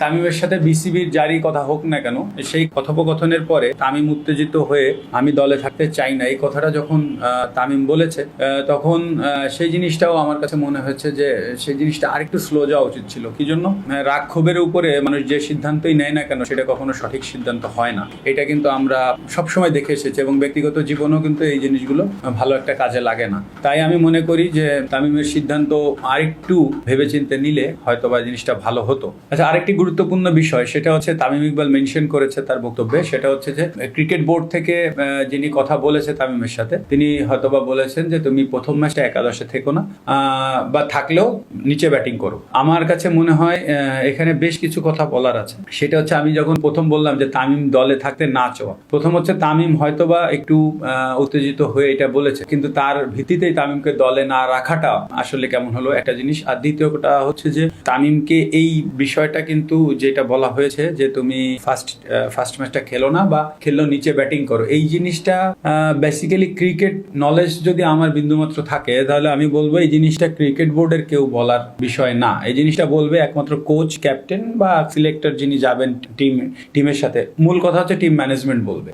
তামিমের সাথে বিসিবির জারি কথা হোক না কেন, সেই কথোপকথনের পরে তামিম উত্তেজিত হয়ে আমি দলে থাকতে চাই না এই কথাটা যখন তামিম বলেছে, তখন সেই জিনিসটাও আমার কাছে মনে হয়েছে যে সেই জিনিসটা আরেকটু স্লো যাওয়া উচিত ছিল। কি জন্য? রাগ ক্ষোভের উপরে মানুষ যে সিদ্ধান্তই নেয় না কেন সেটা কখনো সঠিক সিদ্ধান্ত হয় না। এটা কিন্তু আমরা সবসময় দেখে এসেছি এবং ব্যক্তিগত জীবনেও কিন্তু এই জিনিসগুলো ভালো একটা কাজে লাগে না। তাই আমি মনে করি যে তামিমের সিদ্ধান্ত আরেকটু ভেবেচিন্তে নিলে হয়তোবা জিনিসটা ভালো হতো। আচ্ছা, আরেকটি গুরুত্বপূর্ণ বিষয় সেটা হচ্ছে তামিম ইকবাল মেনশন করেছে তার বক্তব্যে, সেটা হচ্ছে যে ক্রিকেট বোর্ড থেকে যিনি কথা বলেছে তামিমের সাথে, তিনি হয়তোবা বলেছেন যে তুমি প্রথম ম্যাচটা একাদশে থেকো না, বা থাকলেও নিচে ব্যাটিং করো। আমার কাছে মনে হয় এখানে বেশ কিছু কথা বলার আছে। সেটা হচ্ছে আমি যখন প্রথম বললাম যে তামিম দলে থাকতে না চাওয়া, প্রথম হচ্ছে তামিম হয়তোবা একটু উত্তেজিত হয়ে এটা বলেছে, কিন্তু তার ভিত্তিতেই তামিমকে দলে না রাখাটা আসলে কেমন হলো একটা জিনিস। আর দ্বিতীয়টা হচ্ছে যে তামিমকে এই বিষয়টা কিন্তু যেটা বলা হয়েছে যে তুমি ফার্স্ট ম্যাচটা খেলো না বা খেললেও নিচে ব্যাটিং করো, এই জিনিসটা বেসিক্যালি ক্রিকেট নলেজ যদি আমার বিন্দুমাত্র থাকে তাহলে আমি বলবো এই জিনিসটা ক্রিকেট বোর্ডের কেউ বলার বিষয় না। এই জিনিসটা বলবে একমাত্র কোচ, ক্যাপ্টেন বা সিলেক্টর যিনি যাবেন টিমের সাথে। মূল কথা হচ্ছে টিম ম্যানেজমেন্ট বলবে।